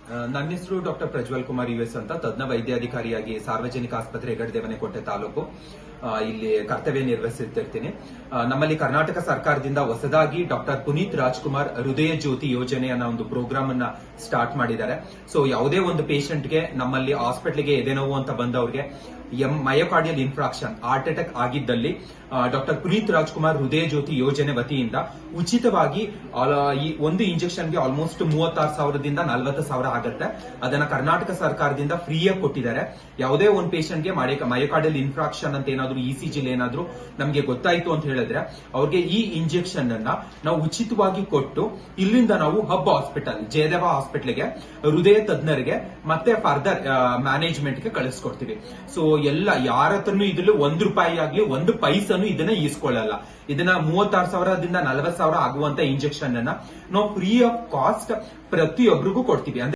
ನನ್ನ ಹೆಸರು doctor Prajwal Kumar US ಅಂತ ತಜ್ಞ ವೈದ್ಯಾಧಿಕಾರಿಯಾಗಿ ಸಾರ್ವಜನಿಕ ಆಸ್ಪತ್ರೆ ಹೆಗಡೆದೇವನಕೋಟೆ ತಾಲೂಕು ಇಲ್ಲಿ ಕರ್ತವ್ಯ ನಿರ್ವಹಿಸುತ್ತಿರ್ತೀನಿ. ನಮ್ಮಲ್ಲಿ ಕರ್ನಾಟಕ ಸರ್ಕಾರದಿಂದ ಹೊಸದಾಗಿ ಡಾಕ್ಟರ್ ಪುನೀತ್ ರಾಜ್ಕುಮಾರ್ ಹೃದಯ ಜ್ಯೋತಿ ಯೋಜನೆ ಅನ್ನೋ ಒಂದು ಪ್ರೋಗ್ರಾಮ್ ಅನ್ನ ಸ್ಟಾರ್ಟ್ ಮಾಡಿದ್ದಾರೆ. ಸೊ ಯಾವುದೇ ಒಂದು ಪೇಷಂಟ್ಗೆ ನಮ್ಮಲ್ಲಿ ಹಾಸ್ಪಿಟಲ್ಗೆ ಎದೆನೋವು ಅಂತ ಬಂದವ್ರಿಗೆ ಮಯೋಕಾರ್ಡಿಯಲ್ ಇನ್ಫ್ರಾಕ್ಷನ್ ಹಾರ್ಟ್ ಅಟ್ಯಾಕ್ ಆಗಿದ್ದಲ್ಲಿ ಡಾಕ್ಟರ್ ಪುನೀತ್ ರಾಜ್ಕುಮಾರ್ ಹೃದಯ ಜ್ಯೋತಿ ಯೋಜನೆ ವತಿಯಿಂದ ಉಚಿತವಾಗಿ ಈ ಒಂದು ಇಂಜೆಕ್ಷನ್ಗೆ ಆಲ್ಮೋಸ್ಟ್ 36,000ದಿಂದ 40,000 ಆಗುತ್ತೆ. ಅದನ್ನ ಕರ್ನಾಟಕ ಸರ್ಕಾರದಿಂದ ಫ್ರೀಯಾಗಿ ಕೊಟ್ಟಿದ್ದಾರೆ. ಯಾವುದೇ ಒಂದು ಪೇಷಂಟ್ಗೆ ಮಯೋಕಾರ್ಡಿಯಲ್ ಇನ್ಫ್ರಾಕ್ಷನ್ ಅಂತ ಏನಾದ್ರು ಇಸಿಜಿ ಏನಾದ್ರು ನಮಗೆ ಗೊತ್ತಾಯ್ತು ಅಂತ ಹೇಳಿದ್ರೆ ಅವ್ರಿಗೆ ಈ ಇಂಜೆಕ್ಷನ್ ಅನ್ನ ನಾವು ಉಚಿತವಾಗಿ ಕೊಟ್ಟು ಇಲ್ಲಿಂದ ನಾವು ಹಬ್ ಹಾಸ್ಪಿಟಲ್ ಜಯದೇವ ಹಾಸ್ಪಿಟಲ್ಗೆ ಹೃದಯ ತಜ್ಞರಿಗೆ ಮತ್ತೆ ಫರ್ದರ್ ಮ್ಯಾನೇಜ್ಮೆಂಟ್ಗೆ ಕಳಿಸ್ಕೊಡ್ತೀವಿ. ಸೊ ಎಲ್ಲ ಯಾರ ಹತ್ರನು ಇದ್ರಲ್ಲಿ ₹1 ಆಗ್ಲಿ 1 ಪೈಸನು ಇದನ್ನ ಈಸ್ಕೊಳ್ಳಲ್ಲ. ಇದನ್ನ 36,000ದಿಂದ 40,000 ಆಗುವಂತ ಇಂಜೆಕ್ಷನ್ ಅನ್ನ ನಾವು ಫ್ರೀ ಆಫ್ ಕಾಸ್ಟ್ ಪ್ರತಿಯೊಬ್ಬರಿಗೂ ಕೊಡ್ತೀವಿ.